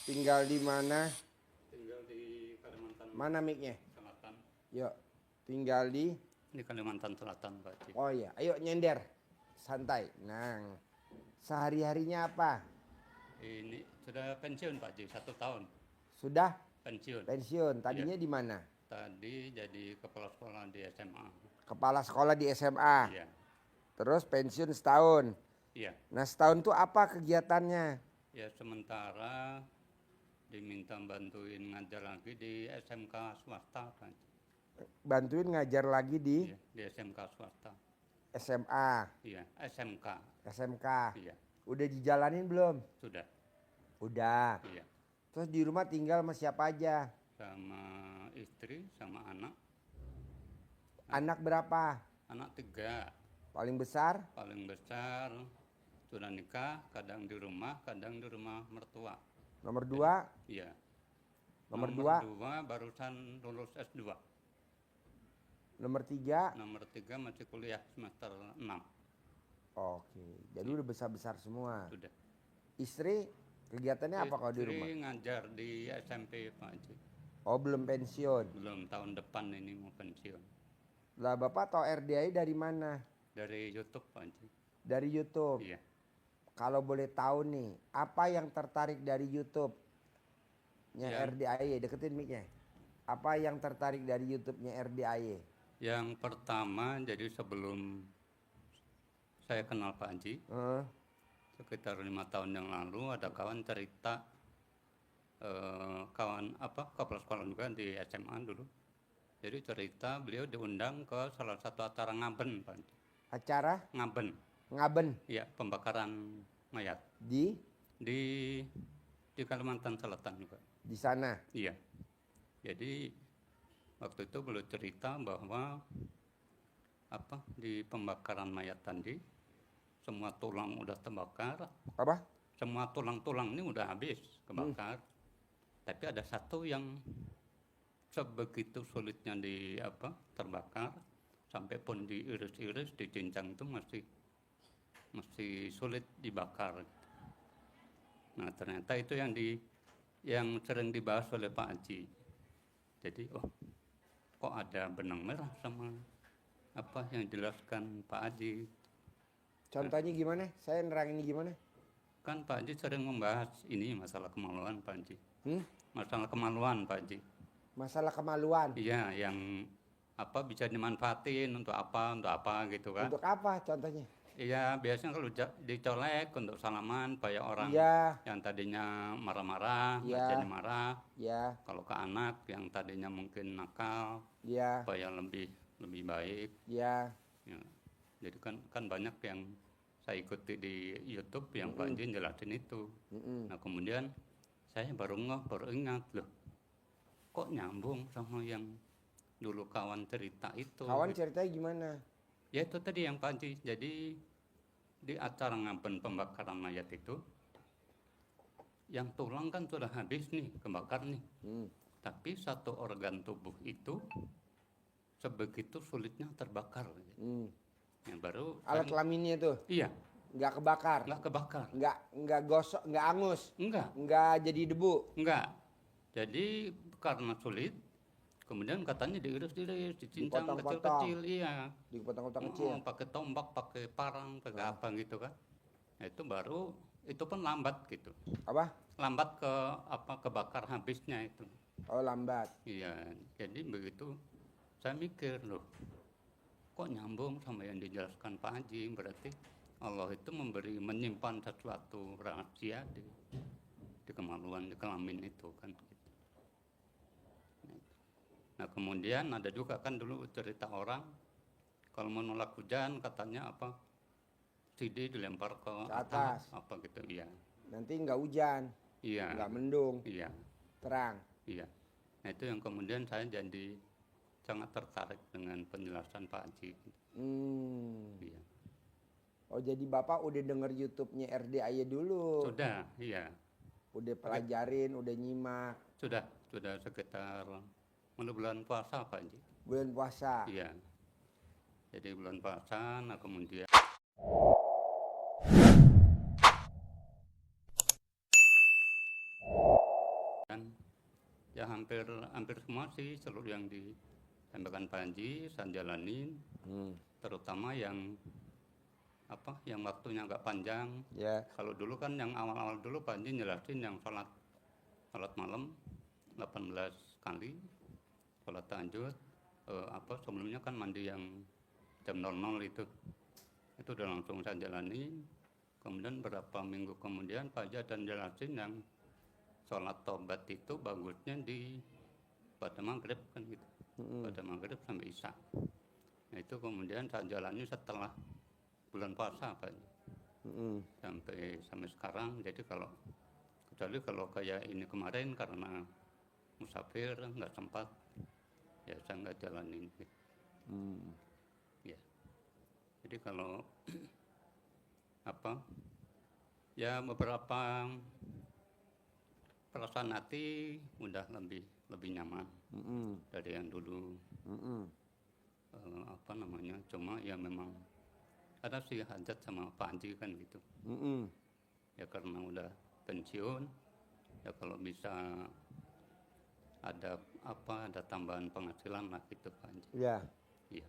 Tinggal di mana? Tinggal di Kalimantan Mana mic-nya? Selatan. Yuk. Tinggal di Kalimantan Selatan, Pak Haji. Oh iya, ayo nyender. Santai. Nah. Sehari-harinya apa? Ini sudah pensiun, Pak Haji, 1 tahun. Sudah Pensiun. pensiun. Tadinya Iya. di mana? Tadi jadi kepala sekolah di SMA. Kepala sekolah di SMA. Iya. Terus pensiun setahun. Iya. Nah, setahun tuh apa kegiatannya? Ya sementara diminta bantuin ngajar lagi di SMK swasta, Pak Haji. Bantuin ngajar lagi di Iya, di SMK swasta. SMA, Iya, SMK. SMK. Iya, Udah dijalanin belum? sudah. Udah. Iya. Terus di rumah tinggal sama siapa aja? Sama istri, sama anak. Anak berapa? Anak 3. Paling besar? Paling besar sudah nikah, kadang di rumah mertua. Nomor 2? Iya. Nomor 2 barusan lulus S2. Nomor 3? Nomor 3 masih kuliah semester 6. Oke, jadi udah besar-besar semua. Sudah. Istri kegiatannya apa kalau di rumah? Istri ngajar di SMP, Pak Haji. Oh, belum pensiun. Belum, tahun depan ini mau pensiun. Lah Bapak tahu RDI dari mana? Dari YouTube, Pak Haji. Dari YouTube. Iya. Kalau boleh tahu nih, apa yang tertarik dari YouTube-nya RDI? Deketin mic-nya. Apa yang tertarik dari YouTube-nya RDI? Yang pertama, jadi sebelum saya kenal Pak Haji, sekitar 5 tahun yang lalu ada kawan cerita, kepala sekolah juga di SMA dulu. Jadi cerita beliau diundang ke salah satu acara ngaben, Pak Haji. Acara? Ngaben. Ngaben. Iya, pembakaran mayat. Di Kalimantan Selatan juga. Di sana? Iya. Jadi waktu itu beliau cerita bahwa di pembakaran mayat tadi semua tulang udah terbakar. Apa? Semua tulang-tulang ini udah habis kebakar. Tapi ada satu yang sebegitu sulitnya terbakar, sampai pun diiris-iris, dicincang itu masih sulit dibakar. Nah, ternyata itu yang sering dibahas oleh Pak Haji. Jadi, kok ada benang merah sama apa yang dijelaskan Pak Haji. Contohnya gimana? Saya nerangin gimana? Kan Pak Haji sering membahas ini masalah kemaluan, Pak Haji. Masalah kemaluan, Pak Haji. Masalah kemaluan? Iya, yang bisa dimanfaatin untuk apa gitu kan. Untuk apa contohnya? Iya, biasanya kalau dicolek untuk salaman, supaya orang yang tadinya marah-marah, nggak jadi marah. Iya. Kalau ke anak yang tadinya mungkin nakal, supaya lebih baik. Iya. Ya. Jadi kan banyak yang saya ikuti di YouTube yang Pak Haji jelasin itu. Nah, kemudian saya baru ingat, loh, kok nyambung sama yang dulu kawan cerita itu. Kawan ceritanya gimana? Ya itu tadi yang Pak Haji. Jadi di acara ngaben pembakaran mayat itu, yang tulang kan sudah habis nih, kebakar nih. Tapi satu organ tubuh itu sebegitu sulitnya terbakar. Yang baru alat kelaminnya itu? Iya. Nggak kebakar? Nggak kebakar. Nggak gosok, nggak angus? Nggak jadi debu? Enggak. Jadi karena sulit, kemudian katanya diiris, dicincang kecil-kecil, iya. Dipotong-potong kecil. Pakai tombak, pakai parang, pakai apa gitu kan. Nah, itu pun lambat gitu. Apa? Lambat kebakar habisnya itu. Oh, lambat. Iya, jadi begitu saya mikir, loh, kok nyambung sama yang dijelaskan Pak Haji, berarti Allah itu menyimpan sesuatu rahasia di kemaluan, di kelamin itu kan. Nah, kemudian ada juga kan dulu cerita orang kalau menolak hujan katanya CD dilempar ke atas apa gitu, iya. Nanti nggak hujan. Iya. Nggak mendung. Iya. Terang. Iya. Nah, itu yang kemudian saya jadi sangat tertarik dengan penjelasan Pak Haji. Iya. Oh, jadi Bapak udah denger YouTube-nya RDI dulu? Sudah, iya. Udah pelajarin, udah nyimak? Sudah sekitar bulan puasa, Pak Haji. Bulan puasa? Iya. Jadi bulan puasa, nah kemudian Ya hampir semua sih seluruh yang disampaikan Pak Haji saya jalanin, terutama yang yang waktunya agak panjang. Ya. Kalau dulu kan yang awal-awal dulu Pak Haji jelasin yang sholat malam 18 kali, sholat tahajud, sebelumnya kan mandi yang jam 00 itu udah langsung saya jalani. Kemudian beberapa minggu kemudian Pak Haji dan jelasin yang sholat tobat itu bagusnya pada maghrib kan gitu, pada maghrib sampai isya. Nah itu kemudian saya jalani setelah bulan puasa Pak Haji. Sampai sekarang. Jadi kecuali kalau kayak ini kemarin karena musafir nggak sempat, ya saya nggak jalanin gitu. Ya. Jadi kalau ya beberapa perasaan hati udah lebih nyaman dari yang dulu. Cuma ya memang ada sih hajat sama Pak Haji kan gitu. Ya karena udah pensiun, ya kalau bisa ada tambahan penghasilan lah gitu Pak Haji. Ya. Iya.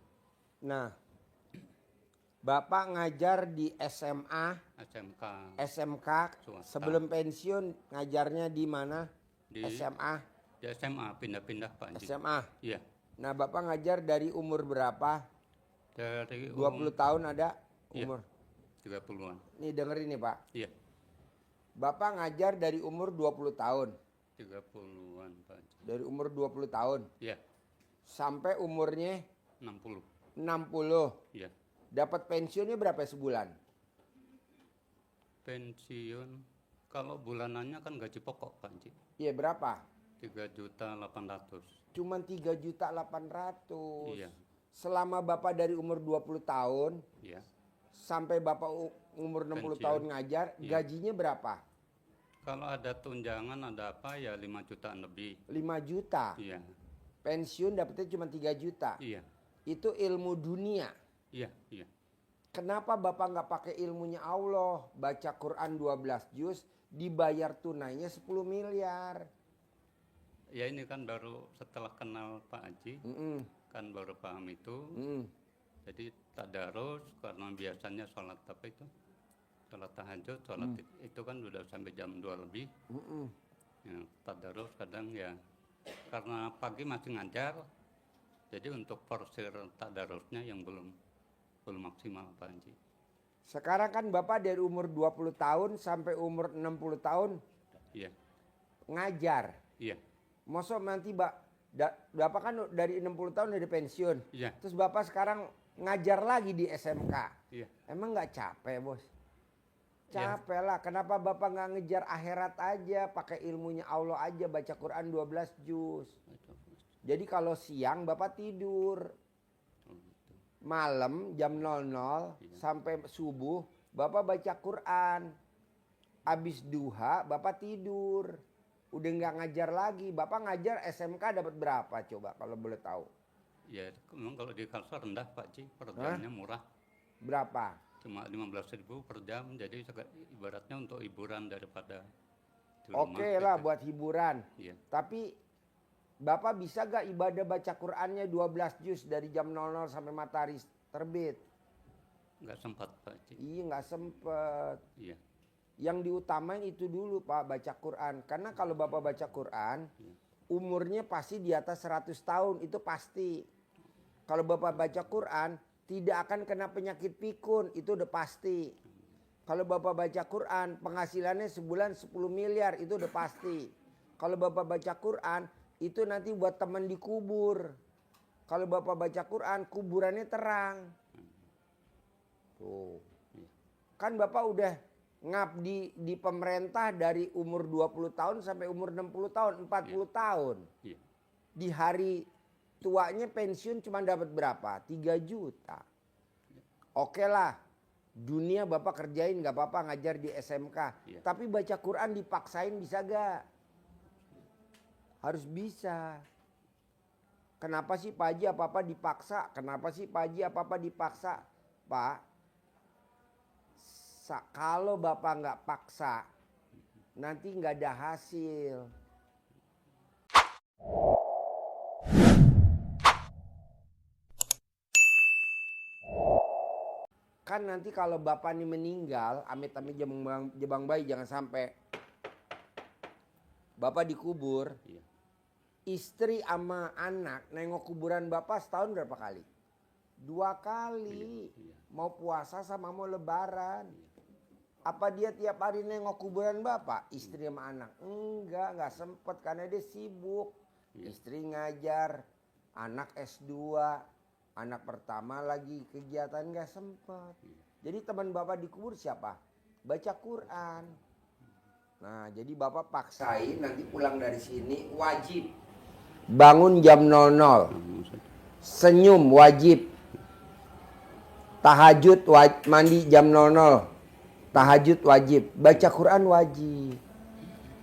Nah, Bapak ngajar di SMA, SMK, swasta. Sebelum pensiun ngajarnya di mana? Di SMA. Di SMA pindah-pindah Pak Haji. SMA. Iya. Nah, Bapak ngajar dari umur berapa? Dari 20 tahun ada umur? 30-an. Nih dengerin nih Pak. Iya. Bapak ngajar dari umur 20 tahun. 30-an Pak Haji. Dari umur 20 tahun. Iya. Sampai umurnya 60. 60. Iya. Dapat pensiunnya berapa sebulan? Pensiun kalau bulanannya kan gaji pokok Pak Haji. Iya berapa? 3.800.000. Cuman 3.800.000. Iya. Selama Bapak dari umur 20 tahun, Iya. sampai Bapak umur 60 Pensiun. tahun ngajar, Iya. gajinya berapa? Kalau ada tunjangan ada ya 5 jutaan lebih. 5 juta. Iya. Pensiun dapetnya cuma 3 juta. Iya. Itu ilmu dunia. Iya. Iya. Kenapa Bapak nggak pakai ilmunya Allah? Baca Quran 12 juz, dibayar tunainya 10 miliar. Ya ini kan baru setelah kenal Pak Haji, kan baru paham itu. Jadi tadarus karena biasanya sholat sholat tahajud, sholat itu kan udah sampai jam 2 lebih. Ya, tadarus kadang ya karena pagi masih ngajar, jadi untuk porsir tadarusnya yang belum maksimal Pak Haji. Sekarang kan Bapak dari umur 20 tahun sampai umur 60 tahun Iya. ngajar. Iya. Masa nanti Bapak kan dari 60 tahun udah pensiun. Iya. Terus Bapak sekarang ngajar lagi di SMK. Iya. Emang nggak capek Bos? Iya. Capek lah. Kenapa Bapak nggak ngejar akhirat aja? Pakai ilmunya Allah aja, baca Quran 12 juz. Jadi kalau siang Bapak tidur. Malam jam 00 sampai subuh Bapak baca Quran. Habis duha Bapak tidur. Udah nggak ngajar lagi. Bapak ngajar SMK dapat berapa coba kalau boleh tahu? Ya memang kalau di Kalsel rendah Pak Haji, per jamnya murah. Berapa? Cuma 15.000 per jam, jadi ibaratnya untuk hiburan daripada di rumah. Oke lah buat hiburan. Iya. Tapi Bapak bisa gak ibadah baca Qurannya 12 juz dari jam 00 sampai matahari terbit? Nggak sempat Pak Haji. Iya nggak sempet. Iya. Yang diutamain itu dulu Pak, baca Quran. Karena kalau Bapak baca Quran, umurnya pasti di atas 100 tahun, itu pasti. Kalau Bapak baca Quran, tidak akan kena penyakit pikun, itu udah pasti. Kalau Bapak baca Quran, penghasilannya sebulan 10 miliar, itu udah pasti. Kalau Bapak baca Quran, itu nanti buat teman dikubur. Kalau Bapak baca Quran, kuburannya terang. Tuh. Kan Bapak udah ngabdi di pemerintah dari umur 20 tahun sampai umur 60 tahun, 40 tahun. Iya. Di hari tuanya pensiun cuma dapat berapa? 3 juta. Oke lah, dunia Bapak kerjain gak apa-apa ngajar di SMK. Iya. Tapi baca Quran dipaksain bisa gak? Harus bisa. Kenapa sih Pak Haji apa-apa dipaksa? Kenapa sih Pak Haji apa-apa dipaksa? Pak, kalau Bapak nggak paksa, nanti nggak ada hasil. Kan nanti kalau bapak ini meninggal, amit-amit jebang bayi jangan sampai. Bapak dikubur, Iya. istri sama anak nengok kuburan bapak setahun berapa kali? 2 kali. Iya. Mau puasa sama mau lebaran. Apa dia tiap hari nengok kuburan bapak? Istri sama anak? Enggak sempet karena dia sibuk. Iya. Istri ngajar, anak S2, anak pertama lagi kegiatan nggak sempet. Jadi teman bapak dikubur siapa? Baca Quran. Nah jadi bapak paksain nanti pulang dari sini wajib bangun jam 00. Senyum wajib. Tahajud mandi jam 00. Tahajud wajib. Baca Quran wajib.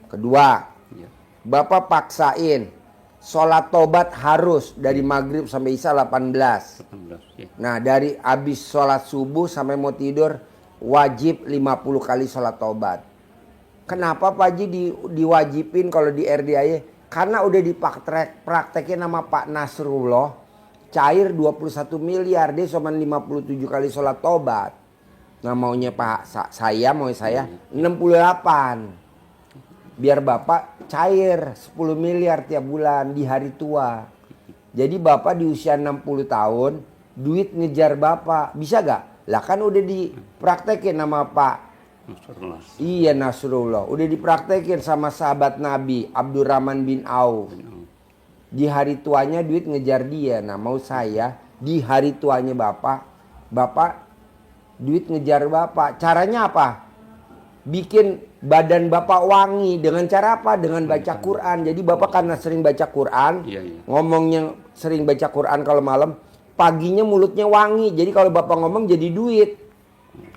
Kedua, Iya. bapak paksain sholat tobat harus dari maghrib sampai isya 18. 18. Ya. Nah dari habis sholat subuh sampai mau tidur wajib 50 kali sholat tobat. Kenapa Pak Haji diwajibin kalau di RDAY? Karena udah dipraktekin sama Pak Nasrullah. Cair 21 miliar, dia cuma 57 kali sholat tobat. Nah maunya saya 68. Biar Bapak cair 10 miliar tiap bulan di hari tua. Jadi Bapak di usia 60 tahun, duit ngejar Bapak. Bisa gak? Lah kan udah dipraktekin sama Pak Nasrullah. Iya Nasrullah. Udah dipraktekin sama sahabat Nabi Abdurrahman bin Auf. Di hari tuanya duit ngejar dia. Nah mau saya di hari tuanya Bapak duit ngejar Bapak. Caranya apa? Bikin badan Bapak wangi. Dengan cara apa? Dengan baca Quran. Jadi Bapak karena sering baca Quran. Iya. Ngomongnya sering baca Quran kalau malam. Paginya mulutnya wangi. Jadi kalau Bapak ngomong jadi duit.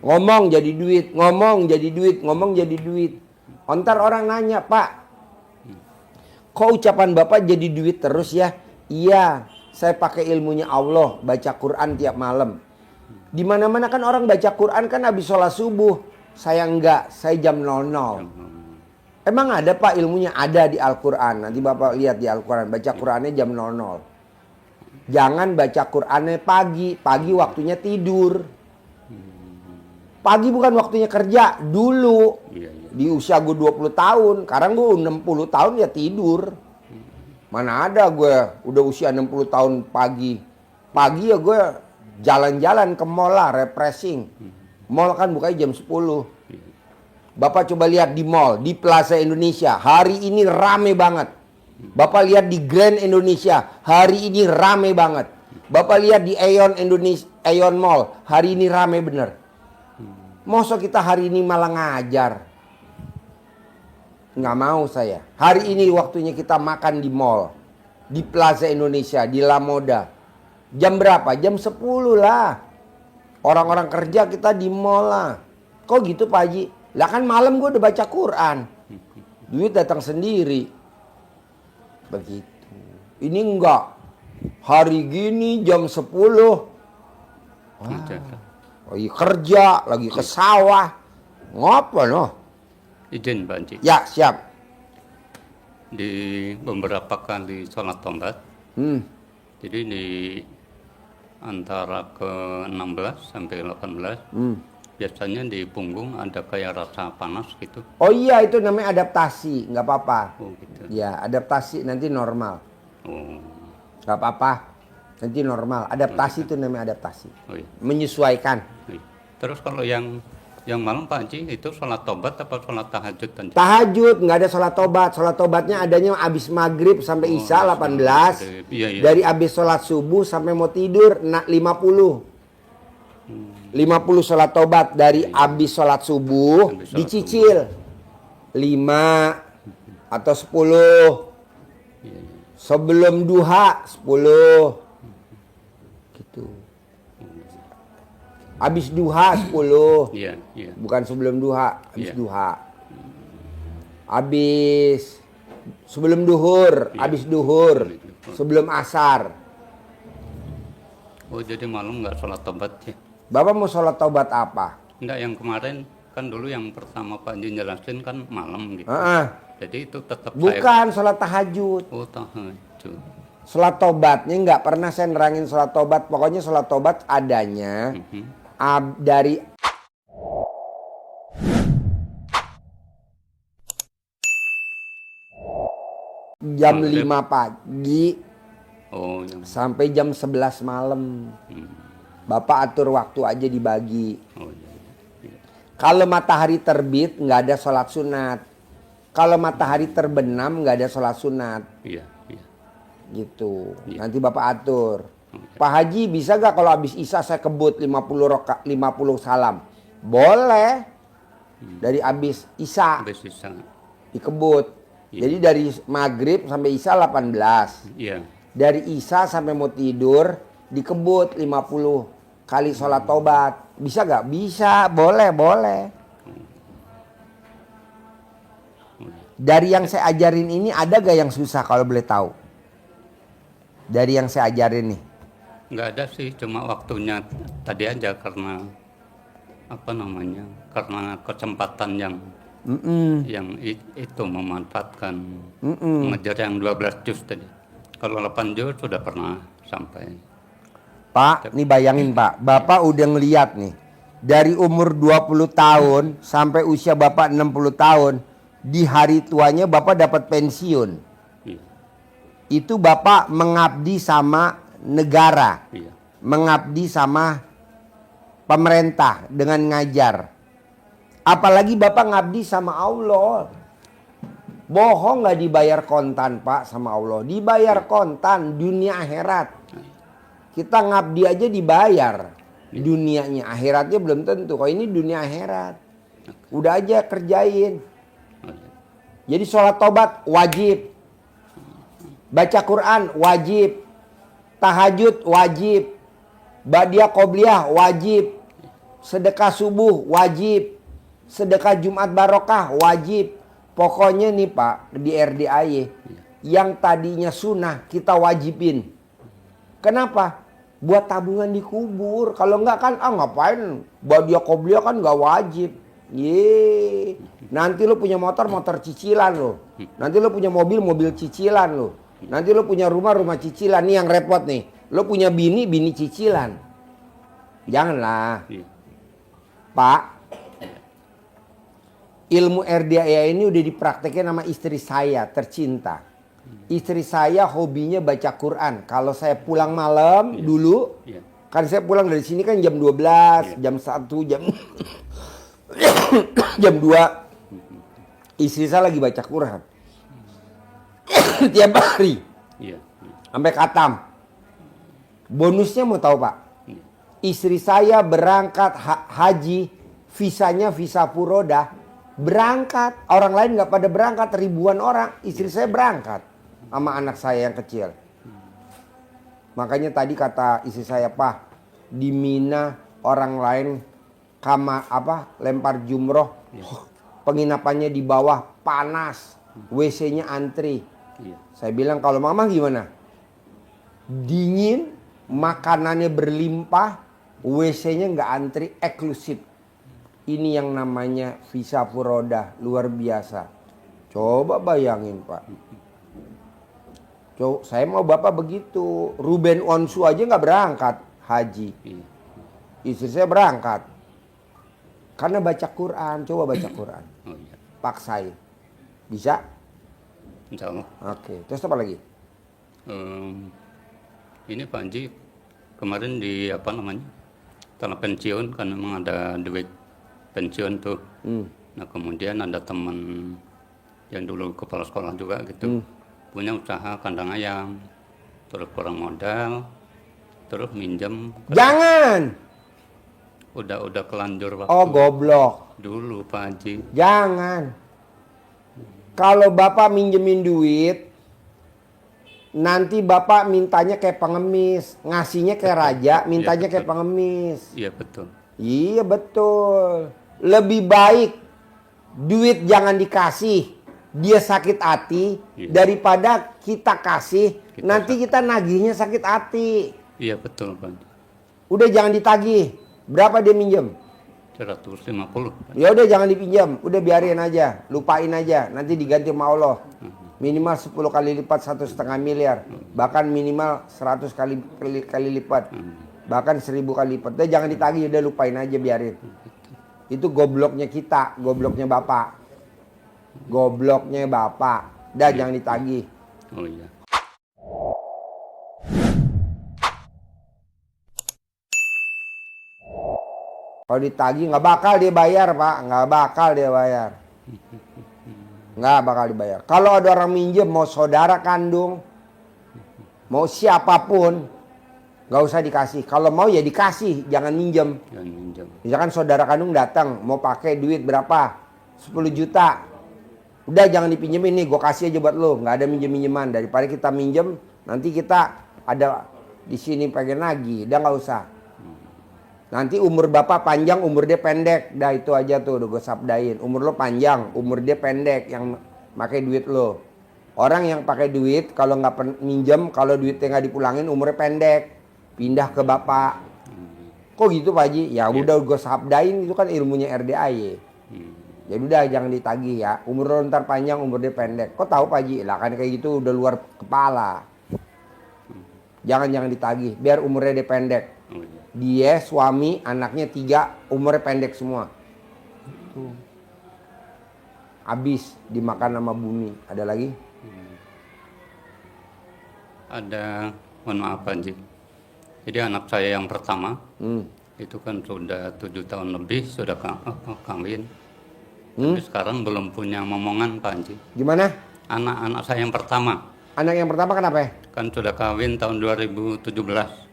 Ngomong jadi duit. Ngomong jadi duit. Ngomong jadi duit. Ntar orang nanya, Pak, kok ucapan Bapak jadi duit terus ya? Iya, saya pakai ilmunya Allah. Baca Quran tiap malam. Di mana-mana kan orang baca Quran kan habis sholat subuh. Saya enggak, saya jam 00. Emang ada Pak ilmunya? Ada di Al-Quran. Nanti Bapak lihat di Al-Quran. Baca Qurannya jam 00. Jangan baca Qurannya pagi. Pagi waktunya tidur. Pagi bukan waktunya kerja. Dulu. Iya. Di usia gue 20 tahun. Sekarang gue 60 tahun ya tidur. Mana ada gue udah usia 60 tahun pagi. Pagi ya gue jalan-jalan ke mall lah, refreshing. Mall kan bukanya jam 10. Bapak coba lihat di mall, di Plaza Indonesia. Hari ini rame banget. Bapak lihat di Grand Indonesia. Hari ini rame banget. Bapak lihat di Aeon Indonesia, Aeon Mall. Hari ini rame bener. Masa kita hari ini malah ngajar? Nggak mau saya. Hari ini waktunya kita makan di mall. Di Plaza Indonesia, di La Moda. Jam berapa? Jam 10 lah. Orang-orang kerja kita di mall lah. Kok gitu Pak Haji? Lah kan malam gue udah baca Quran. Duit datang sendiri. Begitu. Ini enggak. Hari gini jam 10. Wah. Lagi kerja, lagi ke sawah. Ngapa noh? Izin Pak Haji. Ya siap. Di beberapa kali sholat tobat. Jadi di antara ke 16 sampai 18. Biasanya di punggung ada kayak rasa panas gitu. Oh iya itu namanya adaptasi, nggak apa-apa. Oh gitu. Ya adaptasi nanti normal, Oh. nggak apa-apa. Nanti normal. Adaptasi itu namanya adaptasi. Oh iya. Menyesuaikan. Iya. Terus kalau yang malam Pak Haji itu sholat tobat apa sholat tahajud dan Tahajud nggak ada sholat tobat. Sholat tobatnya adanya abis maghrib sampai isya 18. Iya. Dari abis sholat subuh sampai mau tidur 50. 50 sholat tobat dari abis sholat subuh Habis sholat dicicil 5 atau 10. Iya. Sebelum duha 10. Gitu. Abis duha 10. Iya. Bukan sebelum duha, abis Iya. duha. Abis sebelum duhur, Iya. abis duhur, sebelum asar. Oh jadi malam nggak sholat tobat ya? Bapak mau sholat taubat apa? Enggak, yang kemarin Kan dulu yang pertama Pak Haji jelasin kan malam gitu. Jadi itu tetap Bukan sholat tahajud. Oh, tahajud. Sholat tobatnya nggak pernah saya nerangin sholat tobat. Pokoknya sholat tobat adanya dari jam 5 pagi sampai jam 11 malam. Bapak atur waktu aja dibagi. Kalau matahari terbit nggak ada sholat sunat. Kalau matahari terbenam nggak ada sholat sunat. Gitu. Nanti Bapak atur. Pak Haji bisa gak kalau habis Isya saya kebut 50 salam? Boleh. Dari habis Isya. Dikebut. Jadi dari maghrib sampai Isya 18. Dari Isya sampai mau tidur dikebut 50 kali sholat tobat. Bisa gak? Bisa. Boleh. Dari yang saya ajarin ini ada gak yang susah kalau boleh tahu? Dari yang saya ajarin nih. Nggak ada sih, cuma waktunya tadi aja karena apa namanya? Karena kesempatan yang itu memanfaatkan mengejar yang 12 juz tadi. Kalau 8 juz sudah pernah sampai. Pak, nih bayangin Pak, Bapak udah ngeliat nih. Dari umur 20 tahun sampai usia Bapak 60 tahun, di hari tuanya Bapak dapat pensiun. Itu Bapak mengabdi sama negara, mengabdi sama pemerintah dengan ngajar. Apalagi Bapak ngabdi sama Allah. Bohong nggak dibayar kontan Pak sama Allah. Dibayar kontan dunia akhirat. Kita ngabdi aja dibayar. Dunianya, akhiratnya belum tentu. Kalau ini dunia akhirat. Udah aja kerjain. Jadi sholat tobat wajib. Baca Quran wajib. Tahajud wajib. Badiah qobliyah wajib. Sedekah subuh wajib. Sedekah Jumat barokah wajib. Pokoknya nih Pak, di RDAY yang tadinya sunnah kita wajibin. Kenapa? Buat tabungan dikubur. Kalau enggak kan ngapain? Badiah qobliyah kan nggak wajib. Nanti lo punya motor cicilan lo. Nanti lo punya mobil cicilan lo. Nanti lo punya rumah cicilan. Nih yang repot nih. Lo punya bini cicilan. Janganlah. Pak, ilmu RDAY ini udah dipraktekin sama istri saya tercinta. Istri saya hobinya baca Quran. Kalau saya pulang malam dulu, kan saya pulang dari sini kan jam 12, jam 1, jam 2. Istri saya lagi baca Quran. Tiap hari. Sampai khatam. Bonusnya mau tahu Pak? Istri saya berangkat haji, visanya visa furodah. Berangkat, orang lain nggak pada berangkat, ribuan orang. Istri saya berangkat sama anak saya yang kecil. Makanya tadi kata istri saya, Pak, di Mina orang lain lempar jumroh, penginapannya di bawah panas, WC-nya antri. Saya bilang kalau mama gimana? Dingin, makanannya berlimpah, WC-nya nggak antri, eksklusif. Ini yang namanya visa furodah, luar biasa. Coba bayangin Pak. Saya mau Bapak begitu. Ruben Onsu aja nggak berangkat haji. Istri saya berangkat. Karena baca Quran. Coba baca Quran. Paksain. Bisa? Insya Allah. Oke. Terus apa lagi? Ini Pak Haji kemarin setelah pensiun kan memang ada duit pensiun tuh. Nah kemudian ada teman yang dulu kepala sekolah juga gitu, punya usaha kandang ayam, terus kurang modal, terus minjem. Jangan. Udah kelanjur waktu. Oh goblok. Dulu Pak Haji. Jangan. Kalau Bapak minjemin duit, nanti Bapak mintanya kayak pengemis, ngasihnya kayak raja, mintanya kayak pengemis. Iya betul. Iya betul. Lebih baik duit jangan dikasih, dia sakit hati, daripada kita kasih, nanti kita nagihnya sakit hati. Iya betul Pak. Udah jangan ditagih. Berapa dia minjem? 150. Ya udah jangan dipinjam, udah biarin aja, lupain aja, nanti diganti sama Allah. Minimal 10 kali lipat 1,5 miliar, bahkan minimal 100 kali lipat, bahkan 1000 kali lipat. Udah jangan ditagih, udah lupain aja, biarin. Itu gobloknya kita, gobloknya bapak, udah jangan ditagih. Oh iya. Kalau ditagih nggak bakal dia bayar, Pak, nggak bakal dia bayar. Nggak bakal dibayar. Kalau ada orang minjem, mau saudara kandung, mau siapapun, nggak usah dikasih. Kalau mau ya dikasih, jangan minjem. Jangan minjem. Misalkan saudara kandung datang, mau pakai duit berapa? 10 juta. Udah jangan dipinjemin nih, gue kasih aja buat lo. Nggak ada minjem-minjeman. Daripada kita minjem, nanti kita ada di sini pengen lagi. Udah nggak usah. Nanti umur bapak panjang, umur dia pendek. Dah itu aja tuh, udah gue sabdain. Umur lo panjang, umur dia pendek yang pakai duit lo. Orang yang pakai duit, kalau nggak minjem, kalau duitnya nggak dipulangin, umurnya pendek. Pindah ke bapak. Kok gitu Pak Haji? Ya udah gue sabdain, itu kan ilmunya RDAY. Jadi udah jangan ditagih ya. Umur lo ntar panjang, umur dia pendek. Kok tahu Pak Haji? Lah kan kayak gitu udah luar kepala. Jangan ditagih, biar umurnya dia pendek. Oh iya. Dia suami, anaknya 3, umurnya pendek semua. Habis dimakan sama bumi. Ada lagi? Ada, mohon maaf Pak Haji. Jadi anak saya yang pertama, itu kan sudah 7 tahun lebih, sudah kawin. Tapi sekarang belum punya momongan Pak Haji. Gimana? Anak-anak saya yang pertama. Anak yang pertama kenapa? Kan sudah kawin tahun 2017.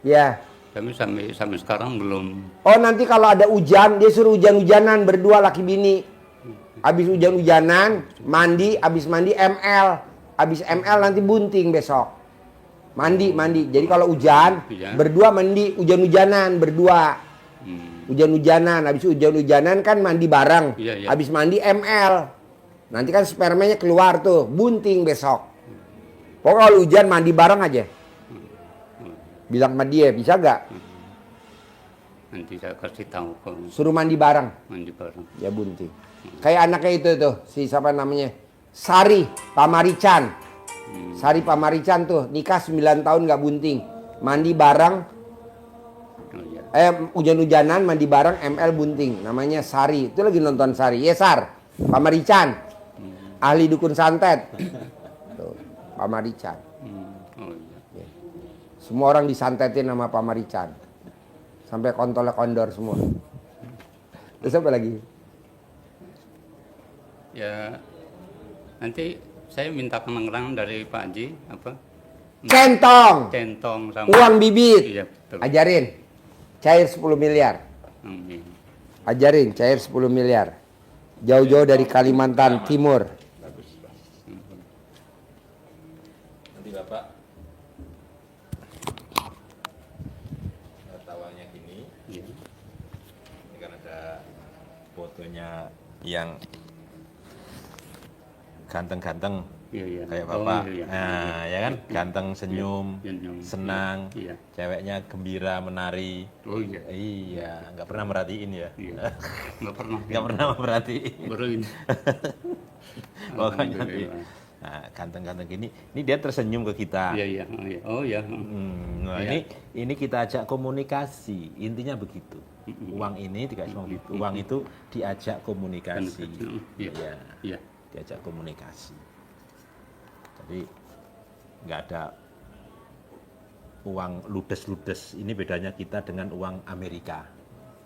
Ya. Kami sampai sekarang belum. Oh nanti kalau ada hujan, dia suruh hujan-hujanan berdua laki bini. Habis hujan-hujanan, mandi, habis mandi ML. Habis ML nanti bunting besok. Mandi. Jadi kalau hujan, berdua mandi, hujan-hujanan berdua. Hujan-hujanan, habis hujan-hujanan kan mandi bareng. Habis mandi ML. Nanti kan spermanya keluar tuh, bunting besok. Pokoknya kalau hujan mandi bareng aja. Bilang sama dia, bisa gak? Nanti saya kasih tahu kok. Suruh mandi bareng. Mandi bareng. Ya bunting. Kayak anaknya itu tuh, si siapa namanya? Sari Pamarican. Sari Pamarican tuh, nikah 9 tahun gak bunting. Mandi bareng. Oh, iya. Hujan-hujanan, mandi bareng, ML bunting. Namanya Sari. Itu lagi nonton Sari. Yesar Pamarican. Ahli dukun santet. Tuh, Pamarican. Oh, iya. Semua orang disantetin sama Pamarican. Sampai kontolnya kondor semua. Terus apa lagi? Ya, nanti saya minta kenang-kenangan dari Pak Haji apa? Centong sama uang bibit. Iya, betul. Ajarin. Cair 10 miliar. Amin. Ajarin cair 10 miliar. Jauh-jauh dari Kalimantan Timur. Nanti Bapak tawanya gini. Ini kan ada fotonya yang ganteng-ganteng. Iya. Kayak Bapak. Oh, iya. Nah, ya kan? Ganteng, senyum, Senyum. senang. Iya. Ceweknya gembira, menari. Oh iya. Iya, nggak pernah merhatiin ya. Iya. Nggak pernah. Nggak pernah merhatiin. Baru ini. Pokoknya nanti, Alhamdulillah. nah, ganteng-ganteng gini, ini dia tersenyum ke kita. Iya. Oh iya. Nah, Iya. ini kita ajak komunikasi, intinya begitu. Uang ini dikasih uang itu diajak komunikasi. Iya. Iya. Diajak komunikasi. Jadi nggak ada uang ludes-ludes. Ini bedanya kita dengan uang Amerika.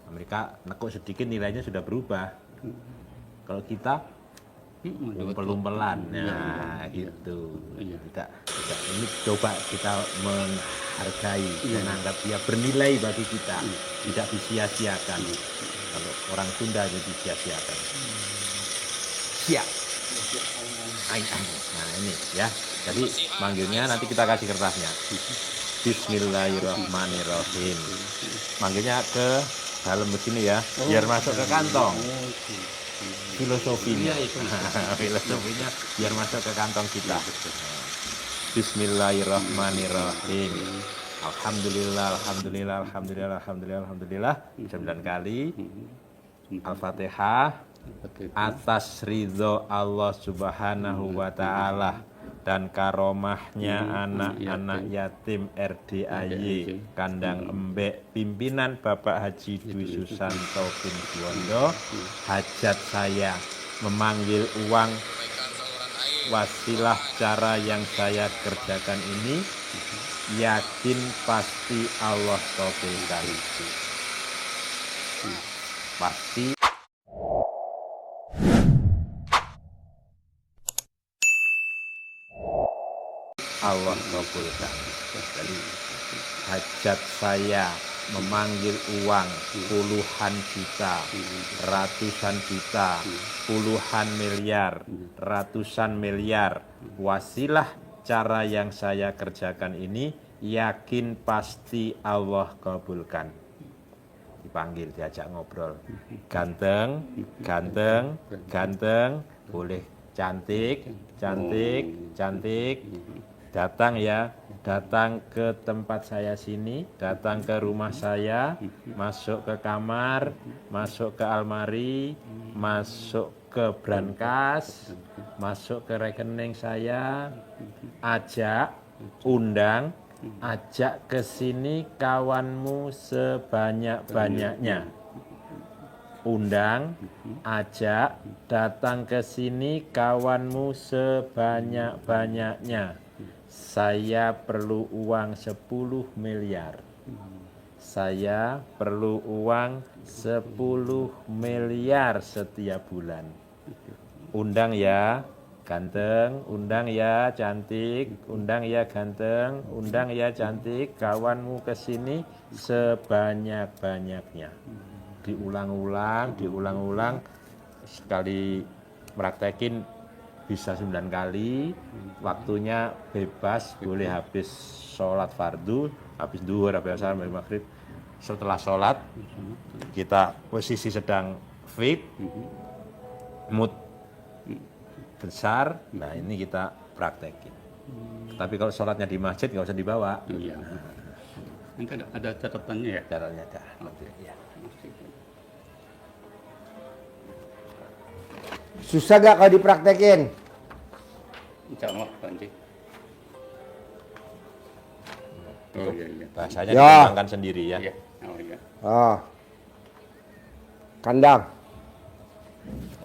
Amerika nekuk sedikit nilainya sudah berubah. Kalau kita umpel-umpelan, nah gitu. Iya. Tidak, ini coba kita menghargai, menganggap dia bernilai bagi kita, tidak disia-siakan. Kalau orang Sunda jadi disia-siakan. Siap. Nah ini ya, jadi manggilnya nanti kita kasih kertasnya. Bismillahirrahmanirrahim. Manggilnya ke dalam begini ya, biar masuk ke kantong. Filosofinya, filosofinya biar masuk ke kantong kita. Bismillahirrahmanirrahim. Alhamdulillah, alhamdulillah, alhamdulillah, alhamdulillah, alhamdulillah. 9 kali. Al-Fatihah. Atas ridho Allah Subhanahu wa Ta'ala dan karomahnya anak-anak yatim RDAY Kandang Embek pimpinan Bapak Haji Dwi Susanto bin Juwondo, hajat saya memanggil uang wasilah cara yang saya kerjakan ini yakin pasti Allah kabulkan. Pasti Allah kabulkan. Jadi hajat saya memanggil uang puluhan juta, ratusan juta, puluhan miliar, ratusan miliar. Wasilah cara yang saya kerjakan ini yakin pasti Allah kabulkan. Dipanggil, diajak ngobrol. Ganteng, ganteng, ganteng, boleh cantik, cantik, cantik. Datang ya, datang ke tempat saya sini, datang ke rumah saya, masuk ke kamar, masuk ke almari, masuk ke brankas, masuk ke rekening saya, ajak, undang, ajak ke sini kawanmu sebanyak-banyaknya. Undang, ajak, datang ke sini kawanmu sebanyak-banyaknya. Saya perlu uang 10 miliar. Saya perlu uang 10 miliar setiap bulan. Undang ya, ganteng, undang ya cantik, undang ya ganteng, undang ya cantik, kawanmu ke sini sebanyak-banyaknya. Diulang-ulang, diulang-ulang, sekali praktekin bisa 9 kali, waktunya bebas, boleh habis sholat fardu, habis duhur, habis asar, habis maghrib. Setelah sholat, kita posisi sedang fit, mood besar, nah ini kita praktekin. Tapi kalau sholatnya di masjid nggak usah dibawa. Iya. Ini ada catatannya ya? Caranya ada. Ya. Susah gak kalau dipraktekin? Insya Allah, Pak Haji. Oh iya, iya. Bahasanya Ya. dikembangkan sendiri ya. Iya. Oh iya. Oh. Kandang.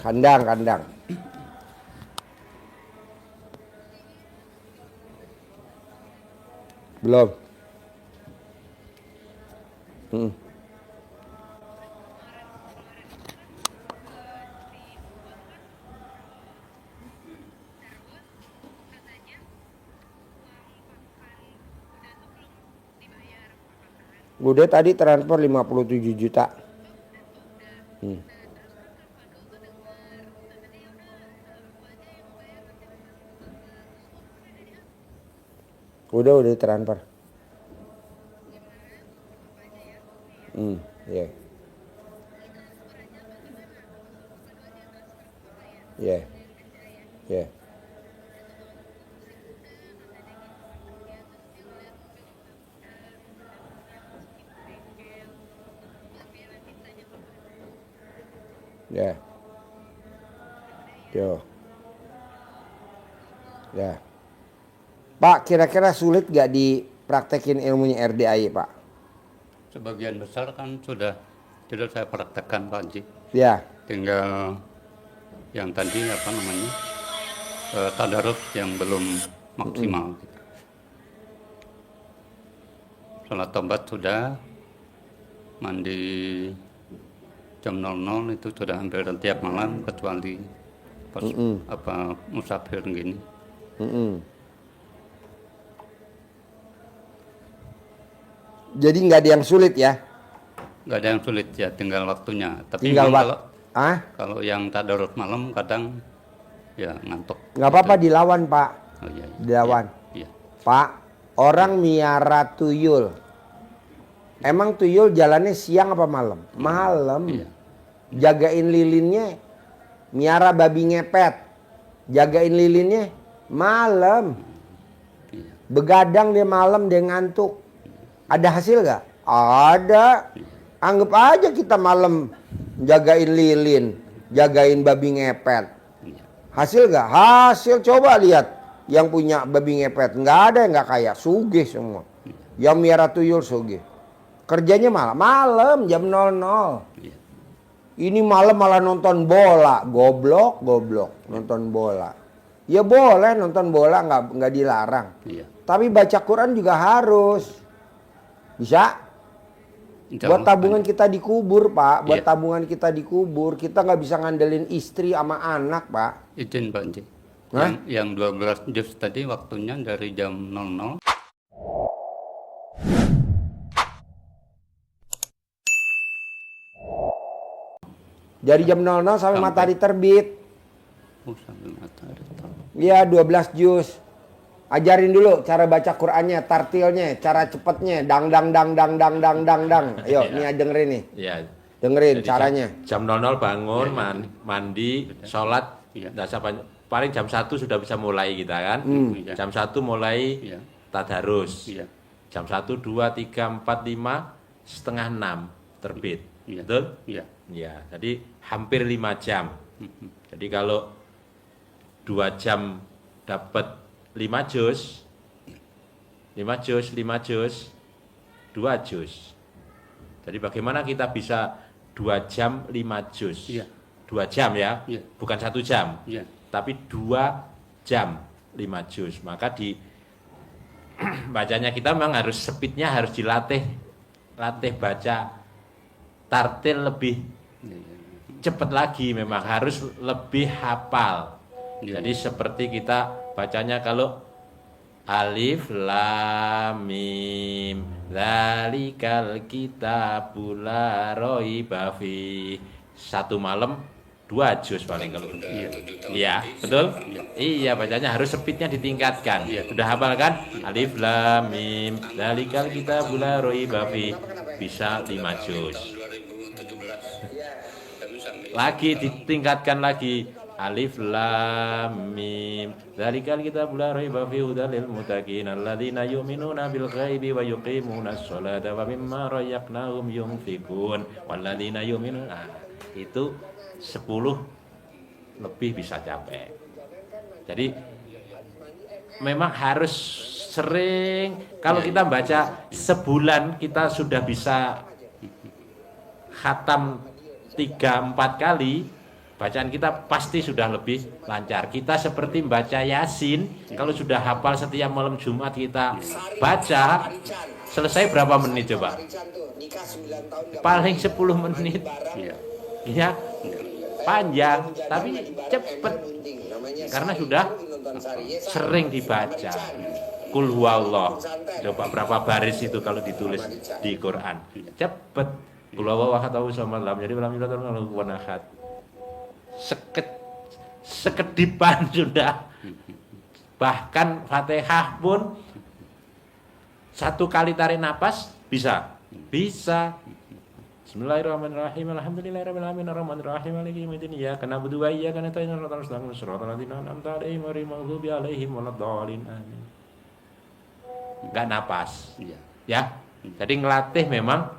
Kandang, kandang. Belum. Udah tadi transfer 57 juta. Udah transfer. Ya. Ya. Ya. Ya. Yo. Ya. Pak, kira-kira sulit gak dipraktekin ilmunya RDAY, Pak? Sebagian besar kan sudah saya praktekkan, Pak Haji. Ya. Tinggal yang tadi apa namanya, tadarus yang belum maksimal. Gitu. Sholat tobat sudah, mandi jam 00 itu sudah hampir tiap malam kecuali pas musafir gini. Jadi nggak ada yang sulit ya? Nggak ada yang sulit ya, tinggal waktunya. Tapi Tinggal kalau yang tadarus malam kadang ya ngantuk. Nggak apa-apa dilawan, Pak. Oh, iya, iya. Dilawan. Iya. Pak, orang miara tuyul. Emang tuyul jalannya siang apa malam? Malam. Iya. Jagain lilinnya, miara babi ngepet. Jagain lilinnya malam. Iya. Begadang dia malam, dia ngantuk. Ada hasil gak? Ada. Anggap aja kita malam jagain lilin, jagain babi ngepet. Iya. Hasil gak? Hasil, coba lihat yang punya babi ngepet. Nggak ada yang nggak kaya, sugih semua. Yang miara tuyul sugih. Kerjanya malam jam 00. Iya. Ini malam malah nonton bola, goblok nonton bola. Ya boleh nonton bola, nggak dilarang. Iya. Tapi baca Quran juga harus. Bisa? Insya Buat Allah. tabungan kita dikubur, Pak. Buat Iya. tabungan kita dikubur. Kita nggak bisa ngandelin istri sama anak, Pak. Izin Pak Haji. Hah? Yang 12 juz tadi waktunya dari jam 00. Dari jam 00 sampai matahari terbit. Oh, sampai matahari terbit. Iya, 12 juz. Ajarin dulu cara baca Qur'annya, tartilnya, cara cepetnya, dang. Ayo, nih dengerin nih. Ya. Dengerin Jadi caranya. Jam 00 bangun, mandi, sholat, Iya. nggak sampai paling jam 1 sudah bisa mulai kita kan. Iya. Jam 1 mulai Iya. tadarus. Iya. Jam 1, 2, 3, 4, 5, setengah 6 terbit. Iya. Betul? Iya. Ya, jadi hampir 5 jam. Jadi kalau 2 jam dapat 5 juz, 5 juz, 2 juz. Jadi bagaimana kita bisa 2 jam 5 juz? Iya. 2 jam ya, Iya. bukan 1 jam, Iya. tapi 2 jam 5 juz. Maka di bacanya kita memang harus speednya harus dilatih, latih baca tartil lebih Iya, iya. cepat lagi, memang harus lebih hafal. Iya. Jadi seperti kita bacanya kalau alif lam mim zalikal kitabul la raiba fi, satu malam 2 juz paling kalau Iya. iya betul iya bacanya harus speednya ditingkatkan. Sudah hafal kan alif lam mim zalikal kitabul la raiba fi, bisa 5 juz. Lagi ditingkatkan lagi alif lam mim zalikal kitabul la raiba fi hudal lil muttaqin alladzina yu'minuna bil ghaibi wa yuqimunas sholata wa mimma razaqnahum yunfiqun walladzina yu'minuna. Itu 10 lebih bisa capai. Jadi memang harus sering. Kalau kita baca sebulan kita sudah bisa khatam 3-4 kali, bacaan kita pasti sudah lebih lancar. Kita seperti baca Yasin, kalau sudah hafal setiap malam Jumat kita baca, selesai berapa menit coba? Paling 10 menit. Iya. Ya, panjang tapi cepet karena sudah sering dibaca. Qul huwallah, coba berapa baris itu kalau ditulis di Quran, cepet. Qul huwallahu ahad Allahu samad lam yalid walam yulad walam yakul lahu kufuwan ahad. Sekedipan sudah. Bahkan Fatihah pun satu kali tarik napas bisa. Bismillahirrahmanirrahim. Alhamdulillahirabbil alamin arrahmanir rahim maliki yaumiddin iyyaka na'budu wa iyyaka nasta'in ihdinas siratal ladzina an'amta 'alaihim ghairil maghdubi 'alaihim waladdallin. Amin. Enggak napas. Iya. Ya. Jadi ngelatih memang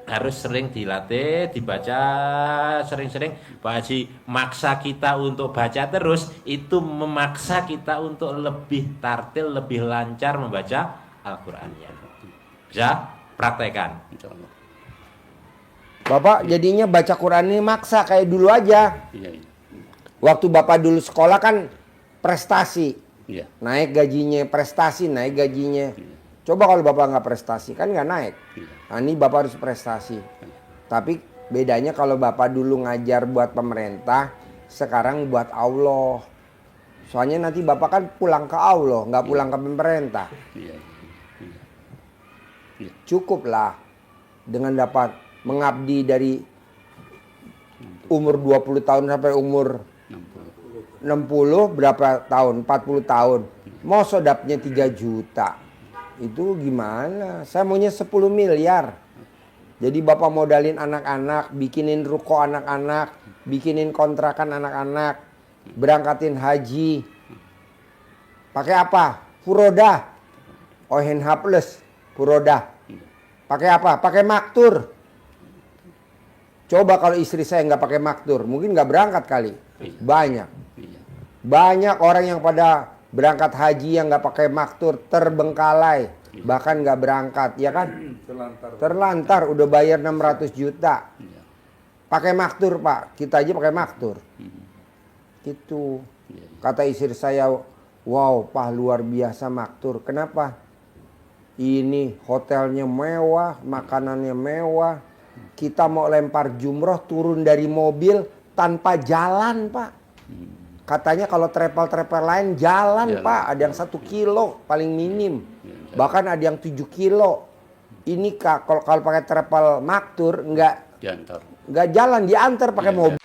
harus sering dilatih, dibaca sering-sering. Pak Haji maksa kita untuk baca terus, itu memaksa kita untuk lebih tartil, lebih lancar membaca Al-Qur'annya. Bisa praktekkan. Insya Allah. Bapak jadinya baca Quran ini maksa kayak dulu aja. Iya. Iya. Waktu Bapak dulu sekolah kan prestasi. Iya. Naik gajinya, prestasi naik gajinya. Coba kalau Bapak nggak prestasi kan nggak naik. Iya. Nah, ini Bapak harus prestasi. Tapi bedanya kalau Bapak dulu ngajar buat pemerintah, sekarang buat Allah. Soalnya nanti Bapak kan pulang ke Allah, nggak pulang ke pemerintah. Iya. Iya. Cukuplah dengan dapat mengabdi dari umur 20 tahun sampai umur 60 berapa tahun? 40 tahun. Mau sodapnya 3 juta. Itu gimana? Saya maunya 10 miliar. Jadi Bapak modalin anak-anak, bikinin ruko anak-anak, bikinin kontrakan anak-anak, berangkatin haji. Pakai apa? Furodah. ONH plus, Furodah. Pakai apa? Pakai maktur. Coba kalau istri saya nggak pakai maktur, mungkin nggak berangkat kali. Iya. Banyak. Iya. Banyak orang yang pada berangkat haji yang nggak pakai maktur, terbengkalai. Bahkan nggak berangkat, ya kan? Terlantar, udah bayar 600 juta. Iya. Pakai maktur, Pak. Kita aja pakai maktur. Gitu. Iya. Kata istri saya, wow, Pak luar biasa maktur. Kenapa? Ini hotelnya mewah, makanannya mewah. Kita mau lempar jumroh turun dari mobil tanpa jalan, Pak. Katanya kalau travel-travel lain jalan, Jalan. Pak. Ada yang 1 kilo paling minim. Jalan. Bahkan ada yang 7 kilo. Ini Kak, kalau pakai travel maktur Diantar. nggak jalan, diantar pakai Iya, mobil.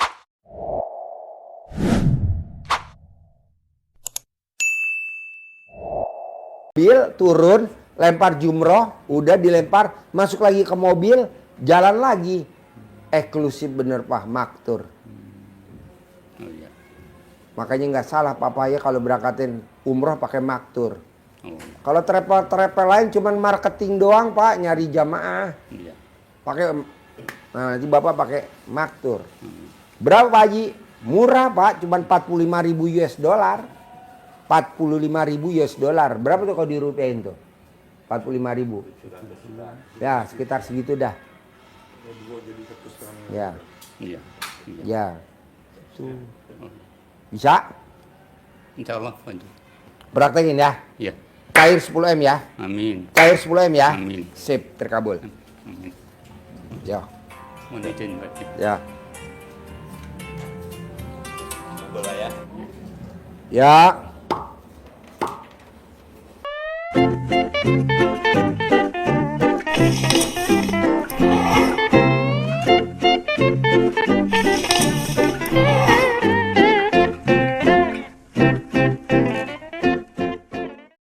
Mobil turun, lempar jumroh, udah dilempar, masuk lagi ke mobil, jalan lagi. Eksklusif bener Pak, maktur. Oh iya. Makanya nggak salah Papa ya kalau berangkatin umroh pakai maktur. Oh Kalau travel lain cuman marketing doang Pak, nyari jamaah. iya. Pakai, nah nanti Bapak pakai maktur. Berapa Pak Haji? Murah Pak, cuman 45.000 US dollar. 45.000 US dollar. Berapa tuh kalau dirupiahin tuh? 45.000. Ya, sekitar segitu dah. Ya, Iya. Iya. ya. Tuh. Bisa? Insya Allah lanjut. Praktekin ya. Iya. Cair 10M ya. Amin. Cair 10M ya. Amin. Sip, terkabul. Amin. Ya. Mohon izin Pak. Ya. Boleh ya. Ya.